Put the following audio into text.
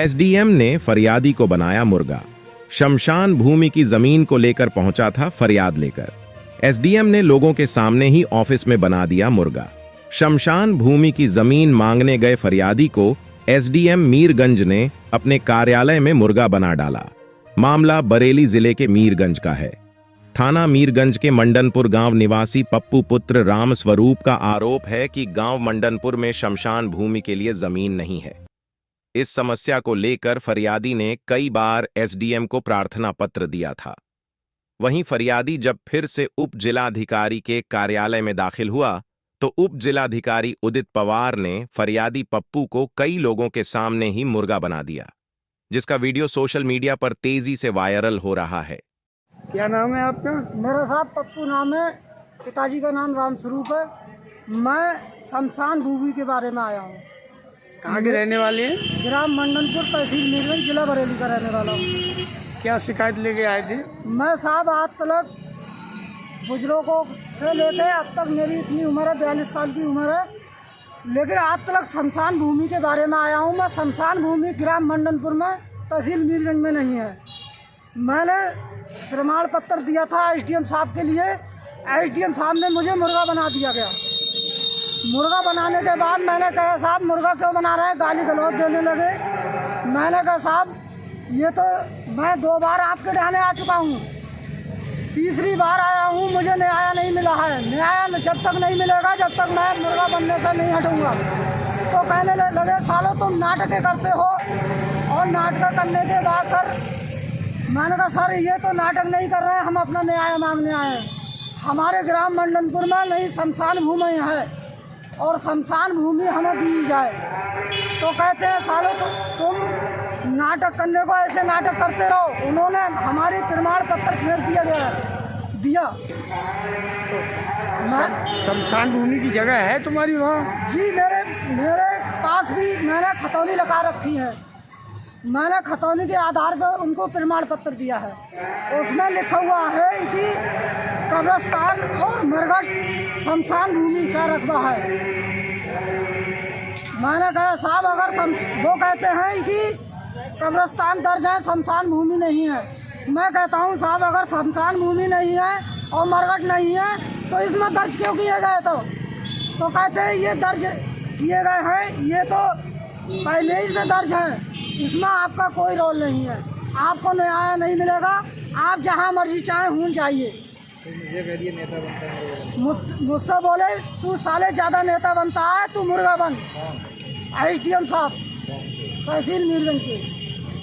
SDM ने फरियादी को बनाया मुर्गा। शमशान भूमि की जमीन को लेकर पहुंचा था फरियाद लेकर। एसडीएम ने लोगों के सामने ही ऑफिस में बना दिया मुर्गा। शमशान भूमि की जमीन मांगने गए फरियादी को एसडीएम मीरगंज ने अपने कार्यालय में मुर्गा बना डाला। मामला बरेली जिले के मीरगंज का है। थाना मीरगंज के मंडनपुर गांव निवासी पप्पू पुत्र राम स्वरूप का आरोप है कि गांव मंडनपुर में शमशान भूमि के लिए जमीन नहीं है। इस समस्या को लेकर फरियादी ने कई बार एसडीएम को प्रार्थना पत्र दिया था। वहीं फरियादी जब फिर से उप जिलाधिकारी के कार्यालय में दाखिल हुआ तो उप जिलाधिकारी उदित पवार ने फरियादी पप्पू को कई लोगों के सामने ही मुर्गा बना दिया, जिसका वीडियो सोशल मीडिया पर तेजी से वायरल हो रहा है। क्या नाम है आपका? मेरा साहब पप्पू नाम है, पिताजी का नाम राम स्वरूप है। मैं शमशान भूमि के बारे में आया हूँ। कहाँ के रहने वाले हैं? ग्राम मंडनपुर, तहसील मीरगंज, जिला बरेली का रहने वाला हूँ। क्या शिकायत लेके आए थे? मैं साहब आज तक बुजुर्गों से लेके अब तक मेरी इतनी उम्र है, 42 साल की उम्र है, लेकिन आज तक शमशान भूमि के बारे में आया हूँ। मैं शमशान भूमि ग्राम मंडनपुर में, तहसील मीरगंज में नहीं है। मैंने प्रमाण पत्र दिया था एसडीएम साहब के लिए। एसडीएम साहब ने मुझे मुर्गा बना दिया गया। मुर्गा बनाने के बाद मैंने कहा साहब मुर्गा क्यों बना रहे हैं, गाली गलौज देने लगे। मैंने कहा साहब ये तो मैं 2 बार आपके ढाने आ चुका हूँ, तीसरी बार आया हूँ, मुझे न्याय नहीं मिला है। न्याय जब तक नहीं मिलेगा जब तक मैं मुर्गा बनने से नहीं हटूँगा। तो कहने लगे सालों तुम नाटक करते हो। और नाटक करने के बाद सर मैंने कहा सर ये तो नाटक नहीं कर रहे हैं, हम अपना न्याय मांगने आए हैं। हमारे ग्राम मंडनपुर में नहीं शमशान भूमि है और शमशान भूमि हमें दी जाए। तो कहते हैं सालों तुम नाटक करने को ऐसे नाटक करते रहो। उन्होंने हमारी प्रमाण पत्र फेर दिया दिया। शमशान भूमि की जगह है तुम्हारी वहाँ? जी मेरे पास भी मैंने खतौनी लगा रखी है। मैंने खतौनी के आधार पर उनको प्रमाण पत्र दिया है। उसमें लिखा हुआ है कि कब्रिस्तान और मरघट शमशान भूमि का रकबा है। मैंने कहा साहब अगर वो कहते हैं कि कब्रिस्तान दर्ज है, शमशान भूमि नहीं है। मैं कहता हूँ साहब अगर शमशान भूमि नहीं है और मरघट नहीं है तो इसमें दर्ज क्यों किए गए? तो कहते हैं ये दर्ज किए गए हैं, ये तो पहले ही से दर्ज है, इसमें आपका कोई रोल नहीं है, आपको न्याय नहीं मिलेगा, आप जहाँ मर्जी चाहे हूँ जाइए। मुझे कह दिए नेता बनता है। मुझसे बोले तू साले ज़्यादा नेता बनता है, तू मुर्गा बन। एसडीएम साहब तहसील मीरगंज के।